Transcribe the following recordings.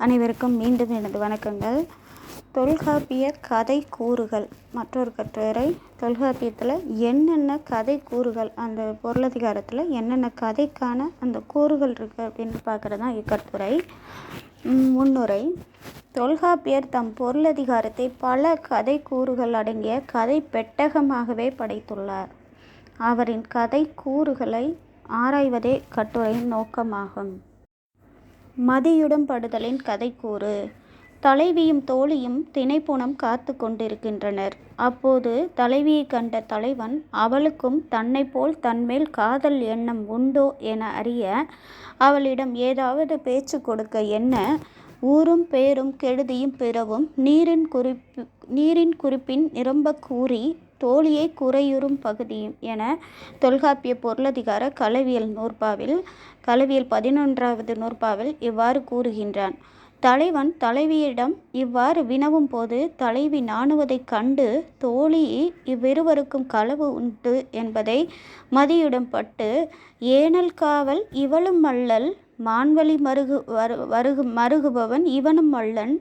அனைவருக்கும் மீண்டும் எனது வணக்கங்கள். தொல்காப்பிய கதை கூறுகள் மற்றொரு கட்டுரை. தொல்காப்பியத்தில் என்னென்ன கதை கூறுகள், அந்த பொருளதிகாரத்தில் என்னென்ன கதைக்கான அந்த கூறுகள் இருக்குது அப்படின்னு பார்க்குறது தான் இக்கட்டுரை. முன்னுரை. தொல்காப்பியர் தம் பொருளதிகாரத்தை பல கதை கூறுகள் அடங்கிய கதை பெட்டகமாகவே படைத்துள்ளார். அவரின் கதை கூறுகளை ஆராய்வதே கட்டுரையின் நோக்கமாகும். மதியுடம்படுதலின் கதைக்கூறு. தலைவியும் தோழியும் தினைப்புனம் காத்து கொண்டிருக்கின்றனர். அப்போது தலைவியை கண்ட தலைவன் அவளுக்கும் தன்னை போல் தன்மேல் காதல் எண்ணம் உண்டோ என அறிய அவளிடம் ஏதாவது பேச்சு கொடுக்க எண்ண ஊரும் பேரும் கெடுதியும் பிறவும் நீரின் குறிப்பின் நிரம்ப கூறி தோழியை குறையுறும் பகுதியும் என தொல்காப்பிய பொருளதிகார களவியல் 11வது நூற்பாவில் இவ்வாறு கூறுகின்றான். தலைவன் தலைவியிடம் இவ்வாறு வினவும் போது தலைவி நாணுவதைக் கண்டு தோழி இவ்விருவருக்கும் களவு உண்டு என்பதை மதியுடம்பட்டு ஏனல் காவல் இவளும் அல்லல் மான்வழி மருகுபவன் இவனும் அல்லன்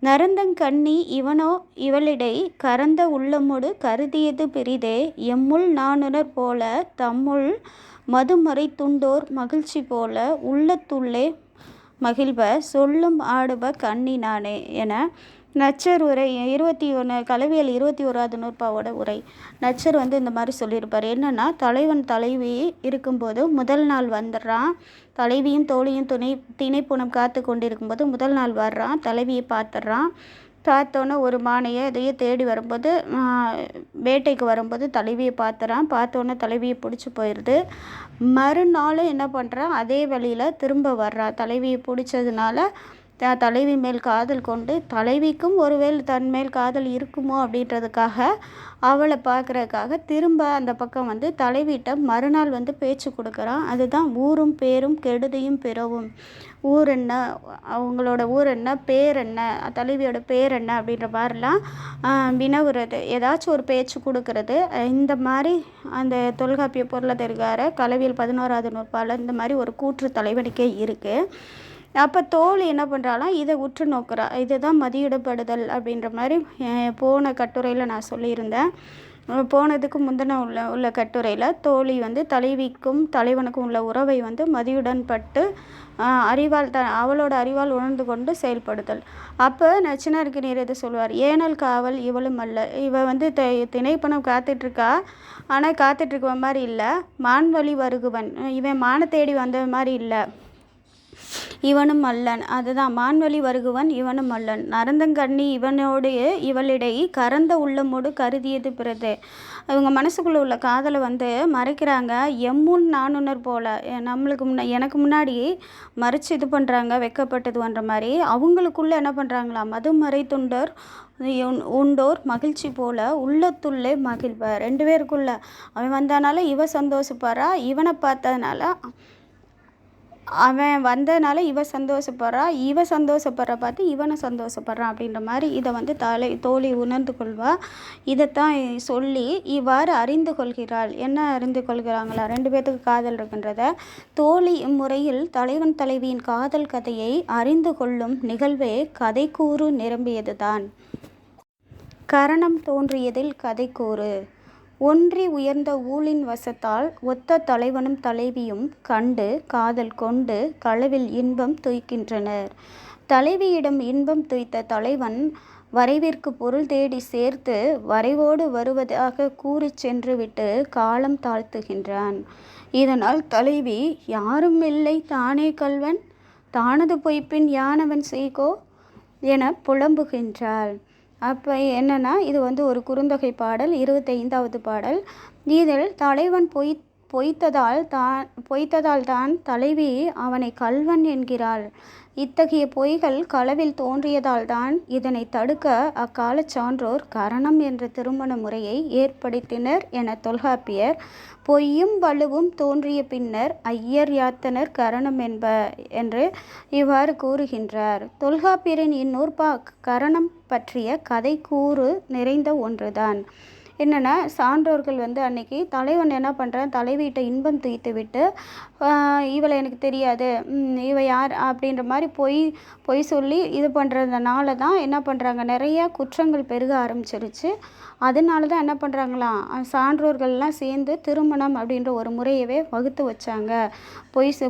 நரந்தங்கண்ணி இவனோ இவளிடை கரந்த உள்ளமொடு கருதியது பெரிதே எம்முள் நாணுனர் போல தம்முள் மதுமறை துண்டோர் மகிழ்ச்சி போல உள்ளத்துள்ளே மகிழ்வ சொல்லும் ஆடுப கண்ணினானே என நச்சர் உரை 21 களவியல் 21வது நூற்பாவோட உரை. நச்சர் இந்த மாதிரி சொல்லியிருப்பார். என்னென்னா, தலைவன் தலைவி இருக்கும்போது முதல் நாள் வந்துடுறான். தலைவியும் தோழியும் திணைப்புணம் காத்து கொண்டு இருக்கும்போது முதல் நாள் வர்றான். தலைவியை பார்த்துட்றான். பார்த்தோன்னே ஒரு மானையை இதையே தேடி வரும்போது வேட்டைக்கு வரும்போது தலைவியை பார்த்தோன்னே தலைவியை பிடிச்சி போயிடுது. மறுநாள் என்ன பண்ணுறான், அதே வழியில் திரும்ப வர்றான். தலைவியை பிடிச்சதுனால தலைவி மேல் காதல் கொண்டு தலைவிக்கும் ஒருவேளை தன் மேல் காதல் இருக்குமோ அப்படின்றதுக்காக அவளை பார்க்குறதுக்காக திரும்ப அந்த பக்கம் தலைவிட்ட மறுநாள் பேச்சு கொடுக்குறான். அதுதான் ஊரும் பேரும் கெடுதியும் பிறவும். ஊர் என்ன, அவங்களோட ஊர் என்ன, பேர் என்ன, தலைவியோட பேர் என்ன அப்படின்ற மாதிரிலாம் வினவுறது, ஏதாச்சும் ஒரு பேச்சு கொடுக்கறது. இந்த மாதிரி அந்த தொல்காப்பிய பொருளதிகார களவியல் 11வது நூற்பாவில் இந்த மாதிரி ஒரு கூற்று தலைவனுக்கே இருக்குது. அப்போ தோழி என்ன பண்ணுறாலாம், இதை உற்று நோக்குறா. இதுதான் மதியிடப்படுதல் அப்படின்ற மாதிரி போன கட்டுரையில் நான் சொல்லியிருந்தேன். போனதுக்கு முந்தின உள்ள கட்டுரையில் தோழி தலைவிக்கும் தலைவனுக்கும் உள்ள உறவை மதியுடன்பட்டு அவளோட அறிவால் உணர்ந்து கொண்டு செயல்படுதல். அப்போ நச்சினாருக்கு நீர் எது சொல்லுவார், ஏனல் காவல் இவளும் அல்ல. இவ திணைப்பணம் காத்துட்ருக்கா, ஆனால் காத்துட்ருக்க மாதிரி இல்லை. மான்வழி வருகுவன், இவன் மான தேடி வந்த மாதிரி இல்லை, இவனும் அல்லன். அதுதான் மான்வழி வருகுவன் இவனும் அல்லன். நரந்தங்கண்ணி இவனோடு இவளிடை கரந்த உள்ளமோடு கருதியது பிறகு. இவங்க மனசுக்குள்ளே உள்ள காதலை மறைக்கிறாங்க. எம்முன் நாணுனர் போல, எனக்கு முன்னாடி மறைச்சு இது பண்ணுறாங்க, வெக்கப்பட்டது பண்ணுற மாதிரி. அவங்களுக்குள்ளே என்ன பண்ணுறாங்களா, மதுமறை துண்டோர் உண்டோர் மகிழ்ச்சி போல உள்ளத்துள்ளே மகிழ்வ. 2 பேருக்குள்ள அவன் வந்தனால இவ சந்தோஷப்படுறா, இவனை பார்த்ததுனால அவன் வந்ததுனால இவ சந்தோஷப்படுறா, இவ சந்தோஷப்படுற பார்த்து இவனை சந்தோஷப்படுறான் அப்படின்ற மாதிரி இதை தோழி உணர்ந்து கொள்வா. இதைத்தான் சொல்லி இவ்வாறு அறிந்து கொள்கிறாள். என்ன அறிந்து கொள்கிறாங்களா, 2 பேர்த்துக்கு காதல் இருக்குன்றத. தோழி இம்முறையில் தலைவன் தலைவியின் காதல் கதையை அறிந்து கொள்ளும் நிகழ்வே கதைக்கூறு நிரம்பியதுதான். கரணம் தோன்றியதில் கதைக்கூறு. ஒன்றி உயர்ந்த ஊழின் வசத்தால் ஒத்த தலைவனும் தலைவியும் கண்டு காதல் கொண்டு களவில் இன்பம் துய்க்கின்றனர். தலைவியிடம் இன்பம் துய்த்த தலைவன் வரைவிற்கு பொருள் தேடி சேர்த்து வரைவோடு வருவதாக கூறி சென்று விட்டு காலம் தாழ்த்துகின்றான். இதனால் தலைவி யாரும் இல்லை தானே கள்வன், தானது பொய்ப்பின் யானவன் செய்கோ என புலம்புகின்றாள். அப்போ என்னென்னா, இது ஒரு குறுந்தொகை பாடல், 25வது பாடல். இதில் தலைவன் பொய்த்ததால் தான் தலைவி அவனை கள்வன் என்கிறாள். இத்தகைய பொய்கள் களவில் தோன்றியதால் தான் இதனை தடுக்க அக்கால சான்றோர் கரணம் என்ற திருமண முறையை ஏற்படுத்தினர் என தொல்காப்பியர் பொய்யும் வலுவும் தோன்றிய பின்னர் ஐயர் யாத்தனர் கரணம் என்று இவ்வாறு கூறுகின்றார். தொல்காப்பியரின் இந்நூற்பா கரணம் பற்றிய கதை கூறு நிறைந்த ஒன்றுதான். என்னென்னா சான்றோர்கள் வந்து அன்னைக்கு தலைவன் என்ன பண்ணுறான், தலைவியிட்ட இன்பம் துய்த்து விட்டு இவளை எனக்கு தெரியாது, இவ யார் அப்படின்ற மாதிரி பொய் சொல்லி இது பண்ணுறதுனால தான் என்ன பண்ணுறாங்க, நிறையா குற்றங்கள் பெருக ஆரம்பிச்சிருச்சு. அதனால தான் என்ன பண்ணுறாங்களாம், சான்றோர்கள்லாம் சேர்ந்து திருமணம் அப்படின்ற ஒரு முறையவே வகுத்து வச்சாங்க.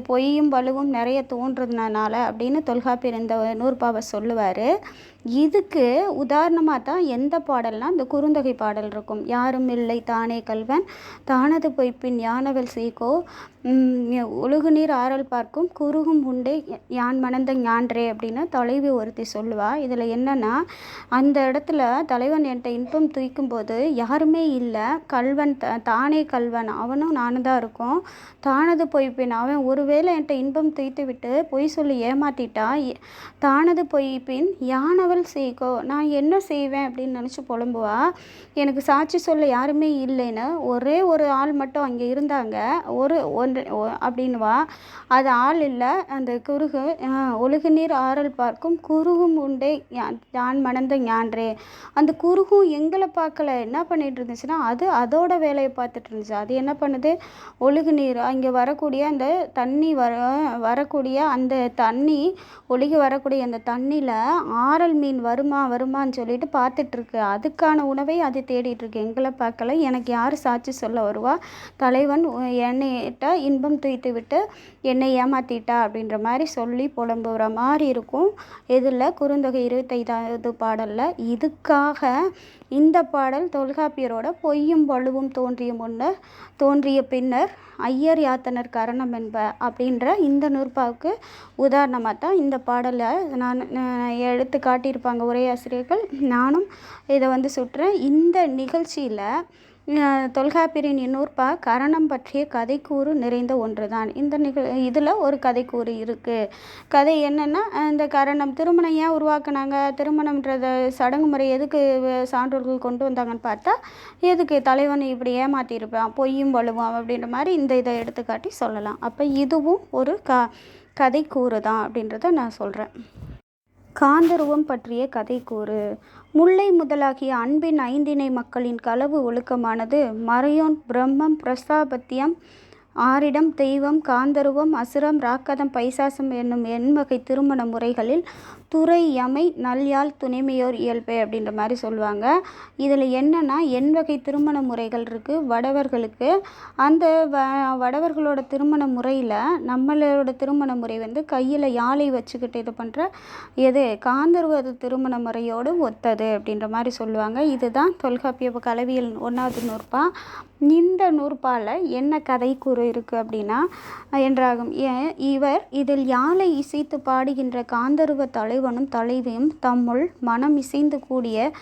பொய்யும் வலுவும் நிறைய தோன்றதுனால அப்படின்னு தொல்காப்பியர் இந்த நூற்பாவை சொல்லுவார். இதுக்கு உதாரணமாக தான் எந்த பாடல்னால் இந்த குறுந்தொகை பாடல் இருக்கும். யாரும் இல்லை தானே கல்வன் தானது பொய்ப்பின் யானவள் சீக்கோ ஒழுகுநீர் ஆறல் பார்க்கும் குறுகும் உண்டே யான் மணந்த ஞான்றே அப்படின்னு தலைவி ஒருத்தி சொல்லுவா. இதில் என்னென்னா, அந்த இடத்துல தலைவன் என்கிட்ட இன்பம் தூய்க்கும்போது யாருமே இல்லை, கல்வன் தானே கல்வன் அவனும் நானும் தான் இருக்கோம். தானது பொய்ப்பின் அவன் ஒருவேளை என்கிட்ட இன்பம் தூய்த்து விட்டு பொய் சொல்லி ஏமாத்திட்டா, தானது பொய்ப்பின் யானவள் சீக்கோ நான் என்ன செய்வேன் அப்படின்னு நினச்சி புலம்புவா. எனக்கு சாட்சி சொல்ல யாருமே இல்லைன்னு ஒரே ஒரு ஆள் மட்டும் அங்கே இருந்தாங்க, அப்படின்னுவா. அது ஆள் இல்லை, அந்த குறுகு ஒழுகுநீர் ஆறல் பார்க்கும் குறுகும் உண்டே யான் மணந்த ஞான்றே. அந்த குறுகும் எங்களை பார்க்கல, என்ன பண்ணிட்டு இருந்துச்சுன்னா அது அதோட வேலையை பார்த்துட்டு இருந்துச்சு. அது என்ன பண்ணுது, ஒழுகுநீர் அங்கே வரக்கூடிய அந்த தண்ணி வரக்கூடிய அந்த தண்ணி ஒழுகி வரக்கூடிய அந்த தண்ணியில் ஆறல் மீன் வருமான்னு சொல்லிட்டு பார்த்துட்ருக்கு. அதுக்கான உணவை அது தேடிட்டுருக்கு, எங்களை பார்க்கல, எனக்கு யார் சாட்சி சொல்ல வருவா, தலைவன் என்னையிட்ட இன்பம் துய்த்து விட்டு என்னை ஏமாத்திட்டா அப்படின்ற மாதிரி சொல்லி புலம்புற மாதிரி இருக்கும். இதில் குறுந்தொகை 25வது பாடலில். இதுக்காக இந்த பாடல் தொல்காப்பியரோட பொய்யும் வலுவும் தோன்றிய பின்னர் ஐயர் யாத்தனர் கரணம் என்ப அப்படின்ற இந்த நூற்பாவுக்கு உதாரணமாக தான் இந்த பாடலை நான் எடுத்து காட்டியிருப்பாங்க உரையாசிரியர்கள். நானும் இதை வந்து சுட்டுறேன். இந்த நிகழ்ச்சியில் தொல்காப்பியரின் இந்நூற்பா கரணம் பற்றிய கதைக்கூறு நிறைந்த ஒன்று தான். இதில் ஒரு கதைக்கூறு இருக்குது. கதை என்னென்னா, இந்த கரணம் திருமணம் ஏன் உருவாக்குனாங்க, திருமணம்ன்றத சடங்கு முறை எதுக்கு சான்றோர்கள் கொண்டு வந்தாங்கன்னு பார்த்தா, எதுக்கு தலைவன் இப்படி ஏமாற்றிருப்பான் பொய்யும் வலுவும் அப்படின்ற மாதிரி இதை எடுத்துக்காட்டி சொல்லலாம். அப்போ இதுவும் ஒரு கதைக்கூறு தான் அப்படின்றத நான் சொல்கிறேன். காந்தருவம் பற்றிய கதைக்கூறு. முல்லை முதலாகிய அன்பின் ஐந்திணை மக்களின் களவு ஒழுக்கமானது மறையோன் பிரம்மம் பிரசாபத்தியம் ஆரிடம் தெய்வம் காந்தருவம் அசுரம் ராக்கதம் பைசாசம் என்னும் எண்வகை திருமண முறைகளில் துறை யமை நல்யாழ் துணைமையோர் இயல்பே அப்படின்ற மாதிரி சொல்லுவாங்க. இதில் என்னென்னா, எண்வகை திருமண முறைகள் இருக்குது வடவர்களுக்கு. அந்த வடவர்களோட திருமண முறையில் நம்மளோட திருமண முறை வந்து கையில் யாழை வச்சுக்கிட்டு இது பண்ணுற காந்தர்வ திருமண முறையோடு ஒத்தது அப்படின்ற மாதிரி சொல்லுவாங்க. இதுதான் தொல்காப்பிய கலவியல் 1வது நூற்பா. இந்த நூற்பால் என்ன கதைக்கூறு இருக்குது அப்படின்னா என்றாகும். இதில் யாழை இசைத்து பாடுகின்ற காந்தருவ தலைவனும் தலைவியும் தம்முள் மனம் இசைந்து கூடிய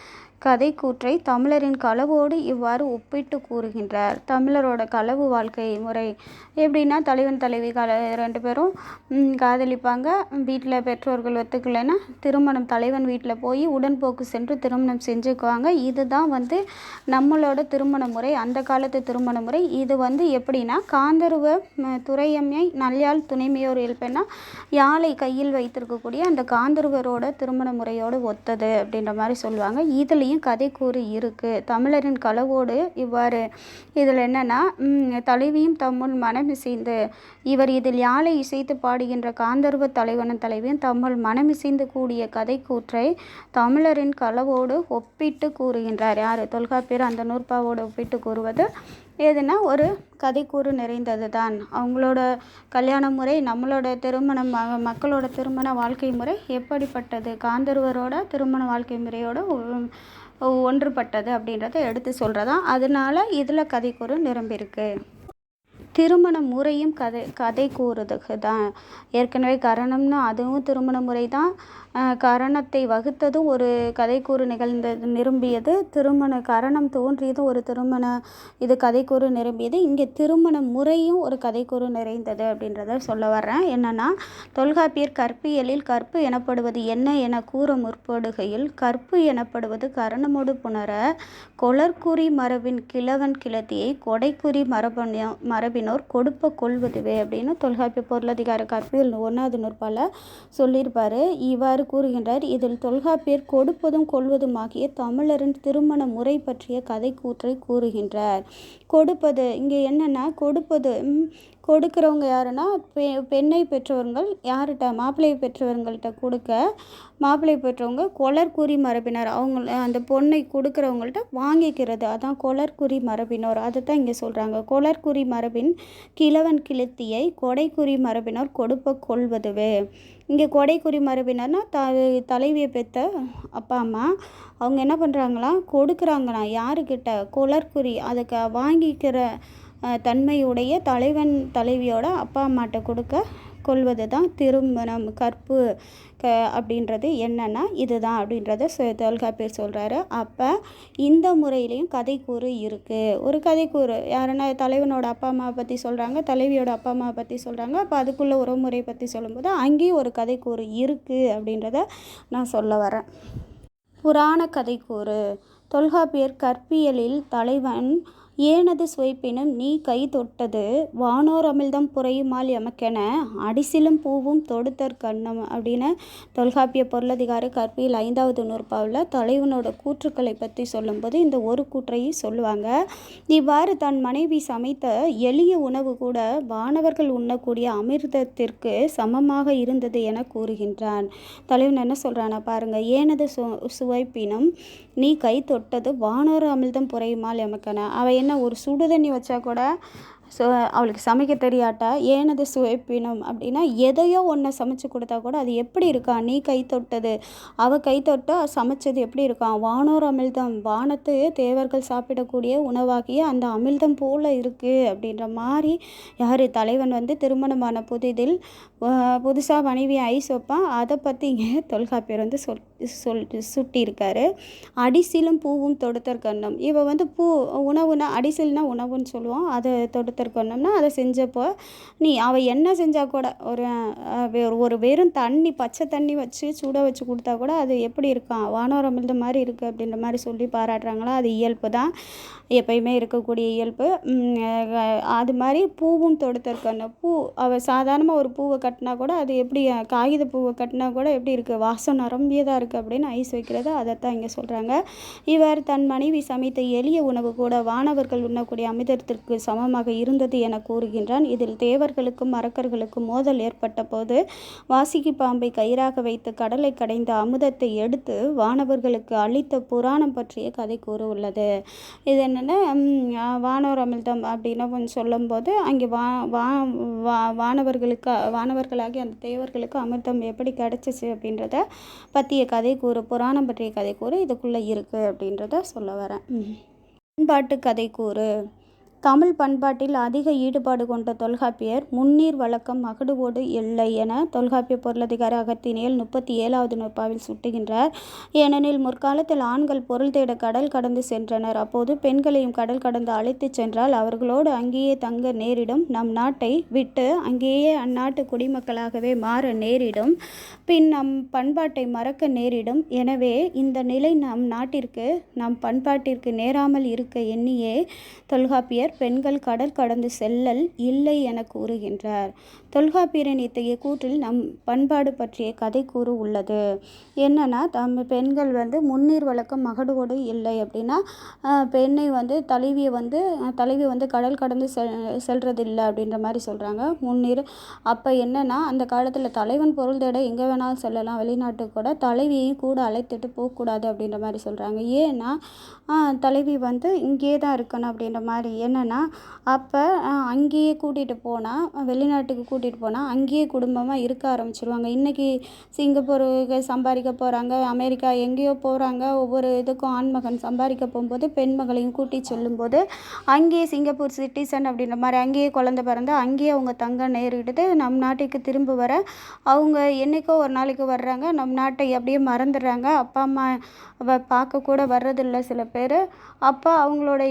கதைக்கூற்றை தமிழரின் களவோடு இவ்வாறு ஒப்பிட்டு கூறுகின்றார். தமிழரோட களவு வாழ்க்கை முறை எப்படின்னா, தலைவன் தலைவி 2 பேரும் காதலிப்பாங்க. வீட்டில் பெற்றோர்கள் ஒத்துக்கலைன்னா திருமணம் தலைவன் வீட்டில் போய் உடன்போக்கு சென்று திருமணம் செஞ்சுக்குவாங்க. இதுதான் வந்து நம்மளோட திருமண முறை, அந்த காலத்து திருமண முறை. இது வந்து எப்படின்னா, காந்தருவ துறையம்மை நல்யாழ் துணைமையோர் இயல்புனா யாழை கையில் வைத்திருக்கக்கூடிய அந்த காந்தருவரோட திருமண முறையோடு ஒத்தது அப்படின்ற மாதிரி சொல்லுவாங்க. இதுலேயும் கதைக்கூறு இருக்குது. தமிழரின் களவோடு இவ்வாறு. இதில் என்னென்னா, தலைவியும் தம்முள் மனம் இசைந்து இவர் இதில் யாழை இசைத்து பாடுகின்ற காந்தர்வ தலைவனும் தலைவியும் தம்முள் மனம் இசைந்து கூடிய கதைக்கூற்றை தமிழரின் களவோடு ஒப்பிட்டு கூறுகின்றார். யார்? தொல்காப்பியர் அந்த நூற்பாவோடு ஒப்பிட்டு கூறுவது எதுனா ஒரு கதைக்கூறு நிறைந்தது தான். அவங்களோட கல்யாண முறை நம்மளோட திருமணம் மக்களோட திருமண வாழ்க்கை முறை எப்படிப்பட்டது, காந்தர்வரோட திருமண வாழ்க்கை முறையோட ஒன்றுபட்டது அப்படின்றத எடுத்து சொல்கிறதான். அதனால இதில் கதைக்கூறு நிரம்பியிருக்கு. திருமண முறையும் கதை கூறுறதுக்கு தான். ஏற்கனவே கரணம்னு அதுவும் திருமண முறை தான். கரணத்தை வகுத்ததும் ஒரு கதைக்கூறு நிரம்பியது. கரணம் தோன்றியதும் ஒரு இது கதைக்கூறு நிரம்பியது. இங்கே திருமண முறையும் ஒரு கதைக்கூறு நிறைந்தது அப்படின்றத சொல்ல வர்றேன். என்னென்னா, தொல்காப்பியர் கற்பியலில் கற்பு எனப்படுவது என்ன என கூற முற்படுகையில், கற்பு எனப்படுவது கரணமோடு புணர கொளற்குறி மரபின் கிழவன் கிழத்தியை கொடைக்குறி மரபினோர் மரபினோர் கொடுப்ப கொள்வதுவே அப்படின்னு தொல்காப்பிய பொருளதிகார கற்பியல் 1வது நூற்பால சொல்லியிருப்பார். இவ்வாறு கூறுகின்றார். இதில் தொல்காப்பியர் கொடுப்பதும் கொள்வதுமாகிய தமிழரின் திருமண முறை பற்றிய கதை கூற்றை கூறுகின்றார். கொடுப்பது இங்கே என்னென்னா, கொடுக்குறவங்க யாருன்னா பெண்ணை பெற்றவர்கள் யார்கிட்ட, மாப்பிள்ளை பெற்றவர்கள்ட்ட கொடுக்க, மாப்பிள்ளை பெற்றவங்க கொலர்குறி மரபினர் அவங்க அந்த பொண்ணை கொடுக்குறவங்கள்ட்ட வாங்கிக்கிறது, அதான் கொலர்குறி மரபினோர். அதை தான் இங்கே சொல்கிறாங்க. கொலர்குறி மரபின் கிழவன் கிழத்தியை கொடைக்குறி மரபினர் கொடுப்ப கொள்வதுவே. இங்கே கொடைக்குறி மரபினர்னா தலைவியை பெற்ற அப்பா அம்மா அவங்க என்ன பண்ணுறாங்களாம், கொடுக்குறாங்களாம். யாருக்கிட்ட, கொலர்குறி, அதுக்கு வாங்கிக்கிற தன்மையுடைய தலைவன் தலைவியோட அப்பா அம்மாட்ட கொடுக்க கொள்வது தான் திருமணம். கற்பு அப்படின்றது என்னன்னா இதுதான் அப்படின்றத தொல்காப்பியர் சொல்கிறாரு. அப்போ இந்த முறையிலையும் கதைக்கூறு இருக்குது. ஒரு கதைக்கூறு யாருன்னா தலைவனோட அப்பா அம்மாவை பற்றி சொல்கிறாங்க, தலைவியோட அப்பா அம்மாவை பற்றி சொல்கிறாங்க. அப்போ அதுக்குள்ளே உறவுமுறை பற்றி சொல்லும்போது அங்கேயும் ஒரு கதைக்கூறு இருக்குது அப்படின்றத நான் சொல்ல வரேன். புராண கதைக்கூறு. தொல்காப்பியர் கற்பியலில் தலைவன் ஏனது சுவைப்பினும் நீ கை தொட்டது வானோர் அமிழ்தம் புரையுமால் எமக்கென அடிசிலும் பூவும் தொடுத்தற் கண்ணம் அப்படின்னு தொல்காப்பிய பொருளதிகார கற்பியல் 5வது நூற்பாவில் தலைவனோட கூற்றுக்களை பற்றி சொல்லும்போது இந்த ஒரு கூற்றையும் சொல்லுவாங்க. இவ்வாறு தன் மனைவி சமைத்த எளிய உணவு கூட வானவர்கள் உண்ணக்கூடிய அமிர்தத்திற்கு சமமாக இருந்தது என கூறுகின்றான். தலைவன் என்ன சொல்கிறான்னா பாருங்கள், ஏனது சுவைப்பினும் நீ கை தொட்டது வானோர் அமிழ்தம் புரையுமால் எமக்கென. அவ என்ன ஒரு சுடு தண்ணி வச்சா கூட அவளுக்கு சமைக்க தெரியாட்டா, ஏனது சுவைப்பினும் அப்படின்னா எதையோ ஒன்றை சமைச்சு கொடுத்தா கூட அது எப்படி இருக்கா, நீ கை தொட்டது, அவள் கை தொட்டா சமைச்சது எப்படி இருக்கான், வானோர் அமிழ்தம், வானத்து தேவர்கள் சாப்பிடக்கூடிய உணவாகிய அந்த அமிழ்தம் போல் இருக்குது அப்படின்ற மாதிரி யார் தலைவன் திருமணமான புதுசாக மனைவி ஐஸ் வைப்பான். அதை பற்றி இங்கே தொல்காப்பியர் சுட்டியிருக்காரு. அடிசிலும் பூவும் தொடுத்தற் கண்ணம். இவ பூ உணவுனா அடிசில்னா உணவுன்னு சொல்லுவோம், அதை தொடுத்தற்கொண்டோம்னா அதை செஞ்சப்போ அவள் என்ன செஞ்சால் கூட ஒரு வெறும் தண்ணி, பச்சை தண்ணி வச்சு சூட வச்சு கொடுத்தா கூட அது எப்படி இருக்கான், வானோர் அமிழ்த மாதிரி இருக்குது அப்படின்ற மாதிரி சொல்லி பாராட்டுறாங்களா. அது இயல்பு தான், எப்பயுமே இருக்கக்கூடிய இயல்பு. அது மாதிரி பூவும் தொடுத்தற்கண்ணம். அவள் சாதாரணமாக ஒரு பூவை கட்டினா கூட அது எப்படி, காகித பூவை கட்டினா கூட எப்படி இருக்குது, வாசம் நிரம்பியதாக இருக்குது அப்படின்னு ஐஸ் வைக்கிறது, அதைத்தான் இங்கே சொல்கிறாங்க. இவர் தன் மனைவி சமைத்த எளிய உணவு கூட வானவர்கள் உண்ணக்கூடிய அமிர்தத்திற்கு சமமாக இருந்தது என கூறுகின்றான். இதில் தேவர்களுக்கும் அரக்கர்களுக்கும் மோதல் ஏற்பட்ட போது வாசுகி பாம்பை கயிறாக வைத்து கடலை கடைந்த அமுதத்தை எடுத்து வானவர்களுக்கு அளித்த புராணம் பற்றிய கதை கூறு உள்ளது. இது என்னென்னா, வானோர் அமிழ்தம் அப்படின்னு சொல்லும்போது அங்கே வானவர்களாகி அந்த தேவர்களுக்கு அமிர்தம் எப்படி கிடைச்சிச்சு அப்படின்றத பற்றிய கதை கூறு, புராணம் பற்றிய கதை கூறு இதுக்குள்ளே இருக்குது அப்படின்றத சொல்ல வரேன். பண்பாட்டு கதை கூறு. தமிழ் பண்பாட்டில் அதிக ஈடுபாடு கொண்ட தொல்காப்பியர் முன்னீர் வழக்கம் மகடுவோடு இல்லை என தொல்காப்பிய பொருளதிகார அகத்தினியல் 37வது நூற்பாவில் சுட்டுகின்றார். ஏனெனில் முற்காலத்தில் ஆண்கள் பொருள் தேட கடல் கடந்து சென்றனர். அப்போது பெண்களையும் கடல் கடந்து அழைத்து சென்றால் அவர்களோடு அங்கேயே தங்க நேரிடும், நம் நாட்டை விட்டு அங்கேயே அந்நாட்டு குடிமக்களாகவே மாற நேரிடும், பின் நம் பண்பாட்டை மறக்க நேரிடும். எனவே இந்த நிலை நம் நாட்டிற்கு நம் பண்பாட்டிற்கு நேராமல் இருக்க எண்ணியே தொல்காப்பியர் பெண்கள் கடல் கடந்து செல்லல் இல்லை என கூறுகின்றார். தொல்காப்பியரின் இத்தகைய கூற்றில் நம் பண்பாடு பற்றிய கதை கூறு உள்ளது. என்னன்னா, பெண்கள் முன்னீர் வழக்கம் மகடுவோடு இல்லை அப்படின்னா பெண்ணை தலைவி கடல் கடந்து செல்றதில்லை அப்படின்ற மாதிரி சொல்கிறாங்க. முன்னீர் அப்போ என்னன்னா, அந்த காலத்தில் தலைவன் பொருள் தேட எங்கே வேணாலும் செல்லலாம், வெளிநாட்டுக்கு கூட, தலைவியையும் கூட அழைத்துட்டு போகக்கூடாது அப்படின்ற மாதிரி சொல்கிறாங்க. ஏன்னா தலைவி இங்கே தான் இருக்கணும் அப்படின்ற மாதிரி. என்னென்னா அப்போ அங்கேயே கூட்டிகிட்டு போனால், வெளிநாட்டுக்கு கூட்டிகிட்டு போனால் அங்கேயே குடும்பமாக இருக்க ஆரம்பிச்சிருவாங்க. இன்றைக்கி சிங்கப்பூருக்கு சம்பாதிக்க போகிறாங்க, அமெரிக்கா எங்கேயோ போகிறாங்க, ஒவ்வொரு இதுக்கும் ஆண்மகன் சம்பாதிக்க போகும்போது பெண்மகளையும் கூட்டி செல்லும்போது அங்கேயே சிங்கப்பூர் சிட்டிசன் அப்படின்ற மாதிரி அங்கேயே குழந்தை பிறந்து அங்கேயே அவங்க தங்க நேரிடுது. நம் நாட்டுக்கு திரும்ப வர அவங்க என்றைக்கோ ஒரு நாளைக்கு வர்றாங்க, நம் நாட்டை அப்படியே மறந்துடுறாங்க. அப்பா அம்மா பார்க்க கூட வர்றதில்லை சில பேர். அப்போ அவங்களோட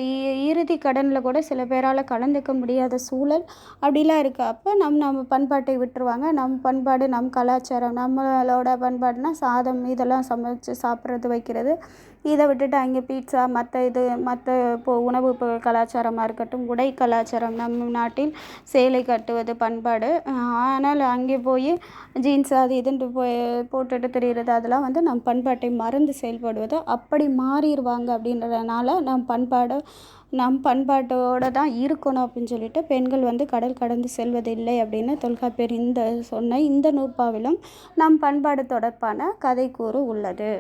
இறுதி கடனில் கூட சில பேரால் கலந்துக்க முடியாத சூழல் அப்படிலாம் இருக்குது. அப்போ நம்ம நம்ம பண்பாட்டை விட்டுருவாங்க. நம் பண்பாடு, நம் கலாச்சாரம், நம்மளோட பண்பாடுனா சாதம் இதெல்லாம் சமைச்சு சாப்பிட்றது வைக்கிறது. இதை விட்டுட்டு அங்கே பீட்சா மற்ற உணவு கலாச்சாரமாக இருக்கட்டும், உடை கலாச்சாரம், நம் நாட்டில் சேலை கட்டுவது பண்பாடு. ஆனால் அங்கே போய் ஜீன்ஸ் அது இதுன்ட்டு போட்டுட்டு திரியிறது, அதெல்லாம் வந்து நம் பண்பாட்டை மறந்து செயல்படுவது. அப்படி மாறிடுவாங்க அப்படின்றதுனால நம் பண்பாட்டோடு தான் இருக்கணும் அப்படின்னு சொல்லிட்டு பெண்கள் வந்து கடல் கடந்து செல்வதில்லை அப்படின்னு தொல்காப்பியர் சொன்ன இந்த நூற்பாவிலும் நம் பண்பாடு தொடர்பான கதைக்கூறு உள்ளது.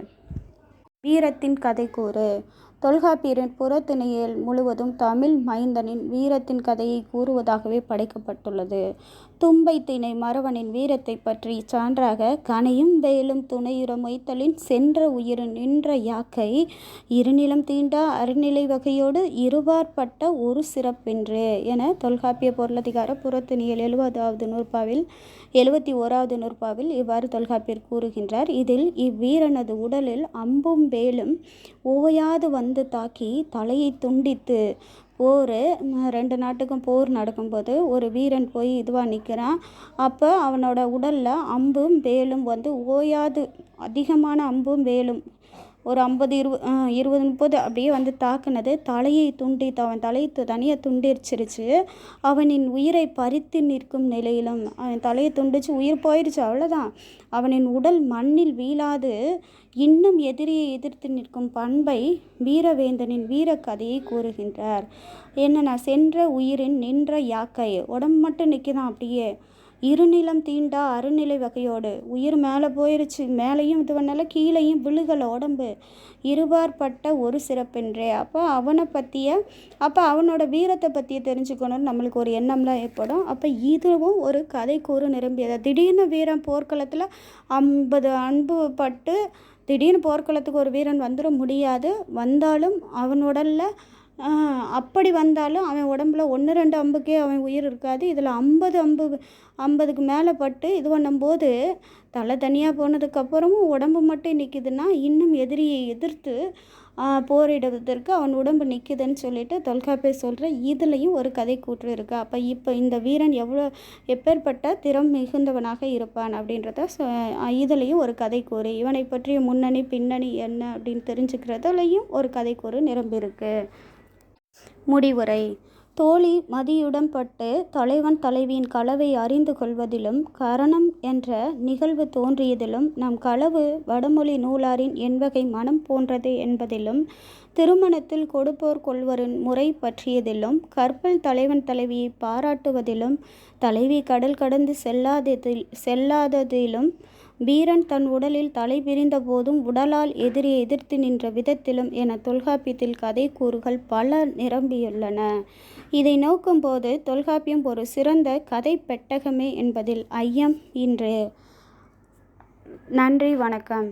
வீரத்தின் கதைக்கூறு. தொல்காப்பியரின் புறத்திணையில் முழுவதும் தமிழ் மைந்தனின் வீரத்தின் கதையை கூறுவதாகவே படைக்கப்பட்டுள்ளது. தும்பை திணை மறவனின் வீரத்தை பற்றி சான்றாக கனையும் வேலும் துணையுற மொய்த்தலின் சென்ற உயிர் நின்ற யாக்கை இருநிலம் தீண்டா அருநிலை வகையோடு இருவார்பட்ட ஒரு சிறப்பென்று என தொல்காப்பிய பொருளதிகார புறத்திணையில் 71வது நூற்பாவில் இவ்வாறு தொல்காப்பியர் கூறுகின்றார். இதில் இவ்வீரனது உடலில் அம்பும் வேலும் ஓயாது வந்து தாக்கி தலையை துண்டித்து போர் 2 நாட்டுக்கும் போர் நடக்கும்போது ஒரு வீரன் போய் இதுவாக நிற்கிறான். அப்போ அவனோட உடலில் அம்பும் வேலும் வந்து ஓயாது அதிகமான அம்பும் வேலும் ஒரு 50 20 30 அப்படியே வந்து தாக்குனது தலையை துண்டித்து அவன் தலையை தனியாக துண்டிச்சிருச்சு. அவனின் உயிரை பறித்து நிற்கும் நிலையிலும் அவன் தலையை துண்டிச்சு உயிர் போயிடுச்சு, அவ்வளோதான். அவனின் உடல் மண்ணில் வீழாது இன்னும் எதிரியை எதிர்த்து நிற்கும் பண்பை வீரவேந்தனின் வீரக்கதையை கூறுகின்றார். என்னன்னா, சென்ற உயிரின் நின்ற யாக்கை உடம்பு மட்டும் நிற்கிதான் அப்படியே. இருநிலம் தீண்டா அருநிலை வகையோடு உயிர் மேலே போயிருச்சு, மேலேயும் இது பண்ணல கீழேயும் விழுகலை உடம்பு. இருபாற்பட்ட ஒரு சிறப்பென்றே. அப்போ அவனோட வீரத்தை பற்றிய தெரிஞ்சுக்கணும்னு நம்மளுக்கு ஒரு எண்ணம்லாம் ஏற்படும். அப்போ இதுவும் ஒரு கதை கூறு நிரம்பியது. திடீர்னு வீரன் போர்க்களத்தில் 50 அன்பு பட்டு திடீர்னு போர்க்களத்துக்கு ஒரு வீரன் வந்துட முடியாது. வந்தாலும் அவன் உடலில் அப்படி வந்தாலும் அவன் உடம்புல 1-2 அம்புக்கே அவன் உயிர் இருக்காது. இதில் 50க்கு மேலே பட்டு இது பண்ணும்போது தலை தனியாக போனதுக்கப்புறமும் உடம்பு மட்டும் நிற்கிதுன்னா இன்னும் எதிரியை எதிர்த்து போரிடுவதற்கு அவன் உடம்பு நிற்குதுன்னு சொல்லிட்டு தொல்காப்பியர் சொல்கிற இதுலேயும் ஒரு கதை கூற்று இருக்குது. அப்போ இப்போ இந்த வீரன் எப்பேற்பட்ட திறம் மிகுந்தவனாக இருப்பான் அப்படின்றத இதுலேயும் ஒரு கதை கூறு. இவனை பற்றிய முன்னணி பின்னணி என்ன அப்படின்னு தெரிஞ்சுக்கிறதுலையும் ஒரு கதை கூறு நிரம்பியிருக்கு. முடிவுரை. தோழி மதியுடன்பட்டு தலைவன் தலைவியின் களவை அறிந்து கொள்வதிலும் கரணம் என்ற நிகழ்வு தோன்றியதிலும் நம் களவு வடமொழி நூலாரின் எண்வகை மனம் போன்றது என்பதிலும் திருமணத்தில் கொடுப்போர் கொள்வரின் முறை பற்றியதிலும் கற்பல் தலைவன் தலைவியை பாராட்டுவதிலும் தலைவி கடல் கடந்து செல்லாததிலும் வீரன் தன் உடலில் தலை பிரிந்த போதும் உடலால் எதிரியை எதிர்த்து நின்ற விதத்திலும் என தொல்காப்பியத்தில் கதை கூறுகள் பல நிரம்பியுள்ளன. இதை நோக்கும்போது தொல்காப்பியம் ஒரு சிறந்த கதை பெட்டகமே என்பதில் ஐயம் இன்று. நன்றி, வணக்கம்.